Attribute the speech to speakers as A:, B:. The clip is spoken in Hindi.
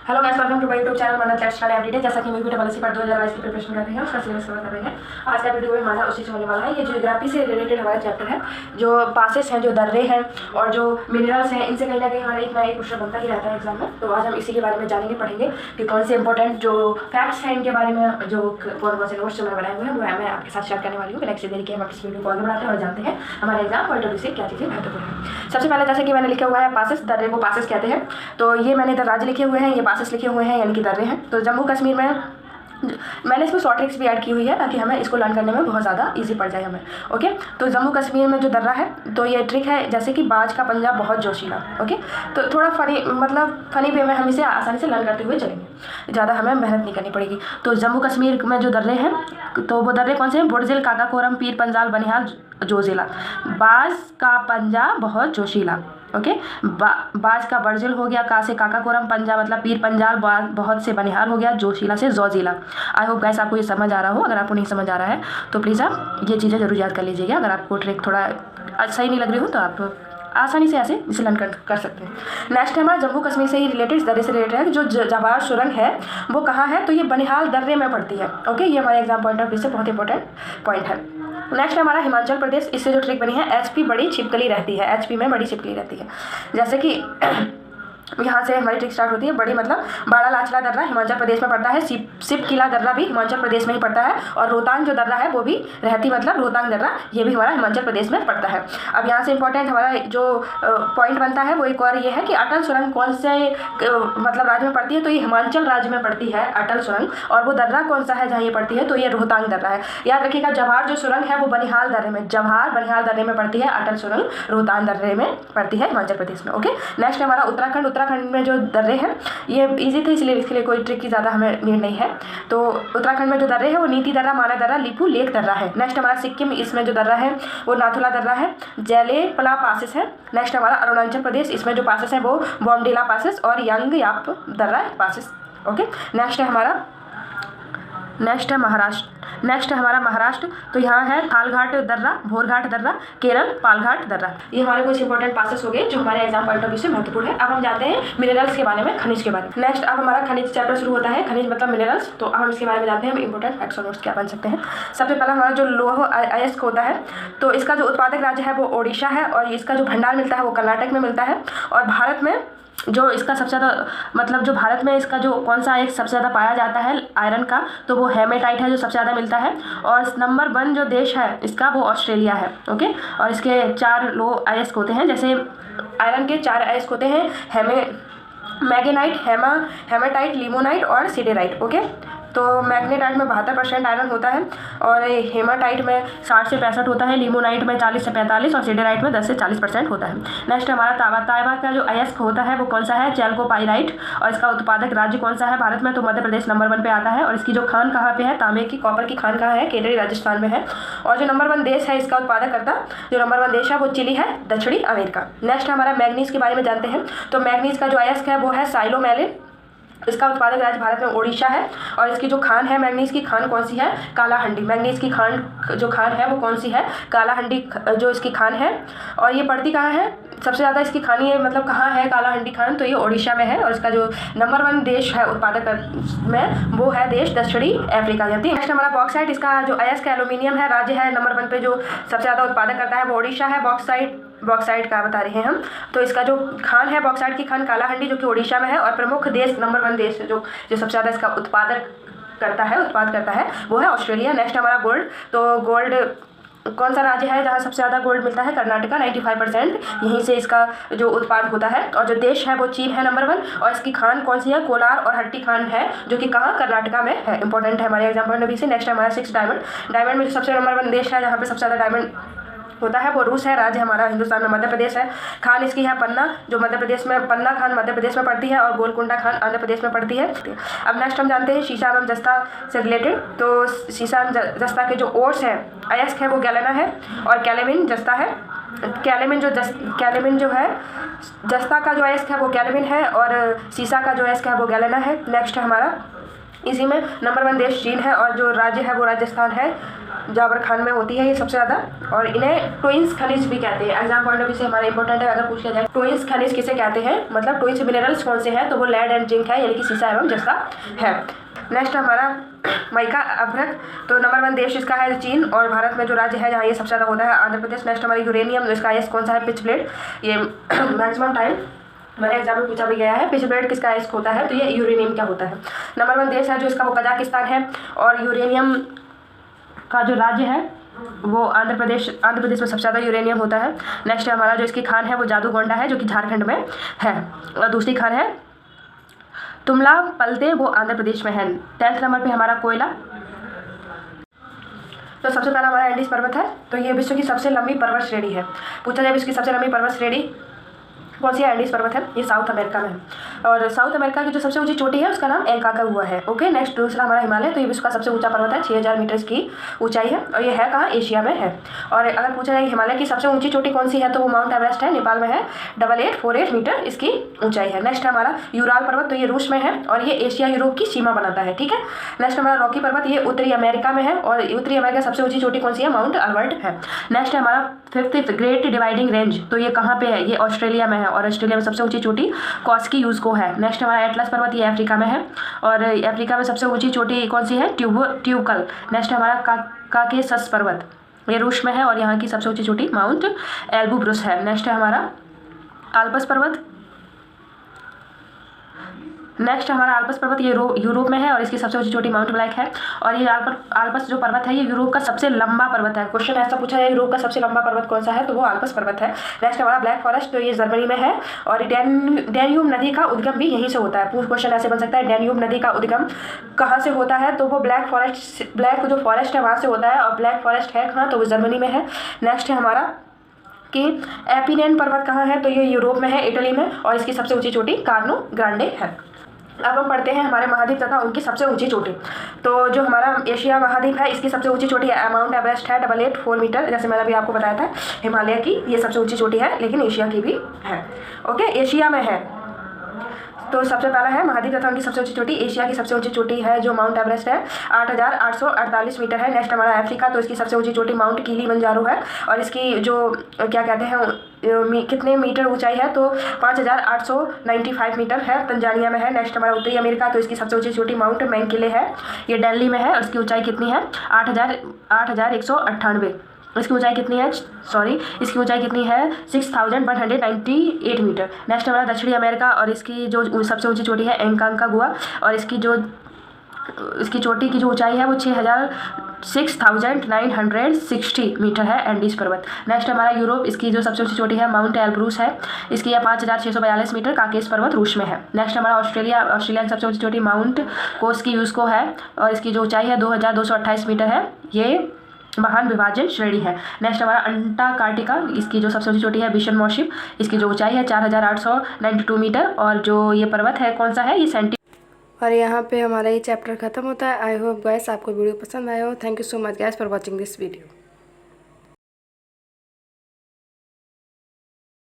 A: Hello guys, welcome to my YouTube channel Mannat let's study everyday. जैसा कि मैं डबल सी पार्ट 2022 की प्रिपरेशन कर रहे हैं, उसका सिलेबस कवर कर रहे हैं। आज का वीडियो में हमारा उसी से होने वाला है। ये ज्योग्राफी से रिलेटेड हमारा चैप्टर है। जो पासेस हैं, जो दर्रे हैं और जो मिनरल्स हैं, इनसे कहीं ना कहीं हमारा एक ना एक क्वेश्चन बनता ही रहता है एग्जाम में। तो आज हम इसी के बारे में जानेंगे, पढ़ेंगे कि कौन से इंपॉर्टेंट जो फैक्ट्स हैं इनके बारे में, जो कौन से नोट्स मैं बनाए हुए हैं, वो मैं आपके साथ शेयर करने वाली हूँ। बिना किसी देरी के हम इस वीडियो को आगे बढ़ाते हैं और जानते हैं हमारे एग्जाम पॉइंट ऑफ व्यू से क्या चीज़ें महत्वपूर्ण है। सबसे पहले जैसे कि मैंने लिखा हुआ है पासेस, दर्रे को पासेस कहते हैं। तो ये मैंने इधर राज्य लिखे हुए हैं, ये पासेस लिखे हुए हैं, यानी कि दर्रे हैं। तो जम्मू कश्मीर में मैंने इसमें शॉर्ट ट्रिक्स भी ऐड की हुई है ताकि हमें इसको लर्न करने में बहुत ज़्यादा इजी पड़ जाए हमें। ओके, तो जम्मू कश्मीर में जो दर्रा है, तो ये ट्रिक है जैसे कि बाज का पंजा बहुत जोशीला। ओके, तो थोड़ा फनी वे में हम इसे आसानी से लर्न करते हुए चलेंगे, ज़्यादा हमें मेहनत नहीं करनी पड़ेगी। तो जम्मू कश्मीर में जो दर्रे हैं, तो वो दर्रे कौन से हैं? बुड़जिल, काकाकोरम, पीर पंजाल, बनिहाल, जोजिला। बाज का पंजा बहुत जोशीला। ओके, बाज का बर्जिल हो गया, का से काकाकोरम, पंजा मतलब पीर पंजाल, बहुत से बनिहाल हो गया, जोशीला से जोजिला। आई होप गाइस आपको ये समझ आ रहा हो। अगर आपको नहीं समझ आ रहा है तो प्लीज़ आप ये चीज़ें जरूर याद कर लीजिएगा। अगर आपको ट्रिक थोड़ा सही नहीं लग रही हो तो आप आसानी से ऐसे इसे लर्न कर सकते हैं। नेक्स्ट है हमारा जम्मू कश्मीर से ही रिलेटेड, दर्रे से रिलेटेड है। जो जवाहर सुरंग है वो कहाँ है? तो ये बनिहाल दर्रे में पड़ती है। ओके, ये हमारे एग्जाम पॉइंट ऑफ व्यू से बहुत इंपॉर्टेंट पॉइंट है। नेक्स्ट हमारा हिमाचल प्रदेश। इससे जो ट्रिक बनी है, एचपी बड़ी छिपकली रहती है। एचपी में बड़ी छिपकली रहती है। जैसे कि यहाँ से हमारी ट्रिक स्टार्ट होती है। बड़ी मतलब बाड़ा लाचला दर्रा हिमाचल प्रदेश में पड़ता है। सिप किला दर्रा भी हिमाचल प्रदेश में ही पड़ता है। और रोहतांग जो दर्रा है वो भी रहती मतलब रोहतांग दर्रा, ये भी हमारा हिमाचल प्रदेश में पड़ता है। अब यहाँ से इंपॉर्टेंट हमारा जो पॉइंट बनता है वो एक और ये है कि अटल सुरंग कौन से मतलब राज्य में पड़ती है? तो ये हिमाचल राज्य में पड़ती है अटल सुरंग। और वो दर्रा कौन सा है जहाँ ये पड़ती है? तो ये रोहतांग दर्रा है। याद रखिएगा, जवाहर जो सुरंग है वो बनिहाल दर्रे में, जवाहर बनिहाल दर्रे में पड़ती है। अटल सुरंग रोहतांग दर्रे में पड़ती है हिमाचल प्रदेश में। ओके, नेक्स्ट हमारा उत्तराखंड। उत्तराखंड में जो दर्रे हैं ये इजी थे, इसलिए इसके लिए कोई ट्रिक की ज़्यादा हमें नीड नहीं है। तो उत्तराखंड में जो दर्रे है वो नीति दर्रा, माना दर्रा, लिपू लेक दर्रा है। नेक्स्ट हमारा सिक्किम, इसमें जो दर्रा है वो नाथुला दर्रा है, जेलेपला पासेस है। नेक्स्ट हमारा अरुणाचल प्रदेश, इसमें जो पासेस हैं वो बॉमडिला पासेस और यंग याप दर्रा पासेस। ओके, नेक्स्ट है हमारा महाराष्ट्र। तो यहाँ है थालघाट दर्रा, भोरघाट दर्रा, केरल पालघाट दर्रा। ये हमारे कुछ इंपॉर्टेंट पासेस हो गए जो हमारे एग्जाम पॉइंट ऑफ व्यू से महत्वपूर्ण है। अब हम जाते हैं मिनरल्स के बारे में, खनिज के बारे में। नेक्स्ट अब हमारा खनिज चैप्टर शुरू होता है, खनिज मतलब मिनरल्स। तो अब हम इसके बारे में जानते हैं, हम इंपॉर्टेंट फैक्ट्स और नोट्स क्या बन सकते हैं। सबसे पहला हमारा जो लौह अयस्क होता है, तो इसका जो उत्पादक राज्य है वो ओडिशा है और इसका जो भंडार मिलता है वो कर्नाटक में मिलता है। और भारत में जो इसका सबसे ज़्यादा मतलब जो भारत में इसका जो कौन सा एक सबसे ज़्यादा पाया जाता है आयरन का, तो वो हेमेटाइट है जो सबसे ज़्यादा मिलता है। और नंबर 1 जो देश है इसका वो ऑस्ट्रेलिया है। ओके, और इसके 4 लौह अयस्क होते हैं। जैसे आयरन के 4 अयस्क होते हैं, मैग्नेटाइट, हेमेटाइट, लिमोनाइट और सिडेराइट। ओके, तो मैग्नेटाइट में 72% आयरन होता है और हेमाटाइट में 60 से 65 होता है, लिमोनाइट में 40 से 45 और सिडेराइट में 10 से 40% होता है। नेक्स्ट हमारा तांबा का जो अयस्क होता है वो कौन सा है? चैल्कोपाइराइट। और इसका उत्पादक राज्य कौन सा है भारत में? तो मध्य प्रदेश नंबर 1 पे आता है। और इसकी जो खान कहाँ पे है? तांबे की, कॉपर की खान कहाँ है? केरल राजस्थान में है। और जो नंबर 1 देश है इसका उत्पादक करता, जो नंबर 1 देश है वो चिली है, दक्षिणी अमेरिका। नेक्स्ट हमारा मैग्नीज के बारे में जानते हैं। तो मैग्नीज का जो अयस्क है वो है साइलोमेलिन। इसका उत्पादक राज्य भारत में ओडिशा है। और इसकी जो खान है, मैग्नीज की खान कौन सी है? कालाहंडी। मैग्नीज की खान है वो कौन सी है? कालाहंडी जो इसकी खान है। और ये पड़ती कहाँ है? सबसे ज़्यादा इसकी खानी है मतलब कहाँ है कालाहंडी खान? तो ये ओडिशा में है। और इसका जो नंबर 1 देश है उत्पादक में वो है देश दक्षिणी अफ्रीका। नेक्स्ट हमारा बॉक्साइट। इसका जो अयस्क एल्यूमिनियम है, राज्य है नंबर 1 पे जो सबसे ज़्यादा उत्पादक करता है वो ओडिशा है। बॉक्साइट का बता रहे हैं हम। तो इसका जो खान है बॉक्साइट की खान कालाहंडी जो कि ओडिशा में है। और प्रमुख देश नंबर 1 देश जो सबसे ज़्यादा इसका उत्पाद करता है वो है ऑस्ट्रेलिया। नेक्स्ट हमारा गोल्ड। तो गोल्ड कौन सा राज्य है जहाँ सबसे ज़्यादा गोल्ड मिलता है? कर्नाटका, 95% यहीं से इसका जो उत्पाद होता है। और जो देश है वो चीन है नंबर 1। और इसकी खान कौन सी है? कोलार और हट्टी खान है जो कि कहाँ? कर्नाटका में है। इंपॉर्टेंट है हमारे एग्जाम पॉइंट ऑफ व्यू से। नेक्स्ट हमारा 6 डायमंड में जो सबसे नंबर 1 देश है जहाँ पे सबसे ज़्यादा डायमंड होता है वो रूस है। राज्य हमारा हिंदुस्तान में मध्य प्रदेश है। खान इसकी है पन्ना, जो मध्य प्रदेश में, पन्ना खान मध्य प्रदेश में पड़ती है। और गोलकुंडा खान आंध्र प्रदेश में पड़ती है। अब नेक्स्ट हम जानते हैं शीशा एवं जस्ता से रिलेटेड। तो शीशा एवं जस्ता के जो ओर्स है, अयस्क है वो गैलेना है और कैलेमिन जस्ता है। कैलेमिन जो है जस्ता का जो अयस्क है वो कैलेमिन है और शीशा का जो अयस्क है वो गैलेना है। नेक्स्ट है हमारा इसी में नंबर 1 देश चीन है और जो राज्य है वो राजस्थान है। जाबर खान में होती है ये सबसे ज़्यादा, और इन्हें ट्विंस खनिज भी कहते हैं। एग्जाम पॉइंट ऑफ व्यू से हमारा इंपॉर्टेंट है, अगर पूछ लिया जाए ट्विंस खनिज किसे कहते हैं, मतलब ट्विंस मिनरल्स कौन से हैं, तो वो लेड एंड जिंक है, यानी कि सीसा एवं जस्ता है। नेक्स्ट हमारा माइका अभ्रक, तो नंबर 1 देश इसका है चीन, और भारत में जो राज्य है जहाँ ये सबसे ज़्यादा होता है आंध्र प्रदेश। नेक्स्ट हमारा यूरेनियम, इसका एस कौन सा है, पिच ब्लेड। ये मैक्सिमम टाइम हमारे एग्जाम में पूछा भी गया है, पिच ब्लेड किसका एस होता है, तो ये यूरेनियम का होता है। नंबर 1 देश है जो इसका वो कजाकिस्तान है, और यूरेनियम का जो राज्य है वो आंध्र प्रदेश में सबसे ज़्यादा यूरेनियम होता है। नेक्स्ट हमारा जो इसकी खान है वो जादूगोंडा है, जो कि झारखंड में है, और दूसरी खान है तुमला पलते, वो आंध्र प्रदेश में है। 10th नंबर पे हमारा कोयला। तो सबसे पहला हमारा एंडीज पर्वत है, तो ये विश्व की सबसे लंबी पर्वत श्रेणी है। पूछा जाए विश्व की सबसे लंबी पर्वत श्रेणी कौन सी है, एंडीज पर्वत है, ये साउथ अमेरिका में है, और साउथ अमेरिका की जो सबसे ऊंची चोटी है उसका नाम एंकाकागुआ है। ओके, नेक्स्ट दूसरा हमारा हिमालय, तो ये विश्व का सबसे ऊंचा पर्वत है, 6000 मीटर की ऊंचाई है, और ये है कहाँ, एशिया में है। और अगर पूछा जाए हिमालय की सबसे ऊंची चोटी कौन सी है, तो वो माउंट एवरेस्ट है, नेपाल में है, 8848 मीटर इसकी ऊंचाई है। नेक्स्ट हमारा यूराल पर्वत, तो ये रूस में है, और ये एशिया यूरोप की सीमा बनाता है, ठीक है। नेक्स्ट हमारा रॉकी पर्वत, ये उत्तरी अमेरिका में है, और उत्तरी अमेरिका सबसे ऊंची चोटी कौन सी है, माउंट अल्बर्ट है। नेक्स्ट हमारा 5th ग्रेट डिवाइडिंग रेंज, तो ये कहाँ पे है, ये ऑस्ट्रेलिया में है, और ऑस्ट्रेलिया में सबसे ऊंची चोटी कॉस्की-यूज़को है। नेक्स्ट हमारा एटलस पर्वत, ये अफ्रीका में है, और अफ्रीका में सबसे ऊंची चोटी कौन सी है, ट्यूबकल। नेक्स्ट हमारा काकेसस पर्वत, ये रूस में है, और यहाँ की सबसे ऊंची चोटी माउंट एल्ब्रुस है। नेक्स्ट है हमारा आल्प्स पर्वत। नेक्स्ट हमारा आल्प्स पर्वत, ये यूरोप में है, और इसकी सबसे ऊंची चोटी माउंट ब्लैक है, और ये आल्प्स जो पर्वत है ये यूरोप का सबसे लंबा पर्वत है। क्वेश्चन ऐसा पूछा है यूरोप का सबसे लंबा पर्वत कौन सा है, तो वो आल्प्स पर्वत है। नेक्स्ट हमारा ब्लैक फॉरेस्ट, तो ये जर्मनी में है, और डैन्यूब नदी का उद्गम भी यहीं से होता है। क्वेश्चन ऐसे बन सकता है, डैन्यूब नदी का उद्गम कहाँ से होता है, तो वो ब्लैक जो फॉरेस्ट है वहाँ से होता है, और ब्लैक फॉरेस्ट है कहाँ, तो वो जर्मनी में है। नेक्स्ट है हमारा कि एपिनेन पर्वत कहाँ है, तो ये यूरोप में है, इटली में, और इसकी सबसे ऊंची चोटी कार्नो ग्रांडे है। अब हम पढ़ते हैं हमारे महाद्वीप तथा उनकी सबसे ऊंची चोटी। तो जो हमारा एशिया महाद्वीप है इसकी सबसे ऊंची चोटी माउंट एवरेस्ट है, 8884 मीटर, जैसे मैंने अभी आपको बताया था। हिमालय की ये सबसे ऊंची चोटी है, लेकिन एशिया की भी है। ओके, एशिया में है, तो सबसे पहला है महाद्वीप तथा उनकी सबसे ऊंची चोटी। एशिया की सबसे ऊंची चोटी है जो माउंट एवरेस्ट है, 8848 मीटर है। नेक्स्ट हमारा अफ्रीका, तो इसकी सबसे ऊंची चोटी माउंट किलिमंजारो है, और इसकी जो क्या कहते हैं कितने मीटर ऊंचाई है, तो 5895 मीटर है, तंजानिया में है। नेक्स्ट हमारा उत्तरी अमेरिका, तो इसकी सबसे ऊंची चोटी माउंट मैंकिले है, ये दिल्ली में है, और इसकी ऊंचाई कितनी है, 8198। इसकी ऊंचाई कितनी है, इसकी ऊंचाई कितनी है, 6198 मीटर। नेक्स्ट हमारा दक्षिणी अमेरिका, और इसकी जो सबसे ऊंची चोटी है एंकाकागुआ, और इसकी चोटी की जो ऊंचाई है वो 6960 मीटर है, एंडीज पर्वत। नेक्स्ट हमारा यूरोप, इसकी जो सबसे ऊंची चोटी है माउंट एल्ब्रूस है, इसकी यह 5642 मीटर, काकेस पर्वत रूस में है। नेक्स्ट हमारा ऑस्ट्रेलिया की सबसे ऊंची चोटी माउंट कोस्की-यूज़को है, और इसकी जो ऊंचाई है 2228 मीटर है, ये महान विभाजन श्रेणी है। नेक्स्ट हमारा अंटार्कटिका, इसकी जो सबसे ऊंची चोटी है बिशन मॉशिप, इसकी जो ऊंचाई है 4892 मीटर, और जो ये पर्वत है कौन सा है, ये सेंटी। और यहाँ पे हमारा ये चैप्टर खत्म होता है। आई होप गाइस आपको वीडियो पसंद आया हो। Thank you so much guys for watching this video.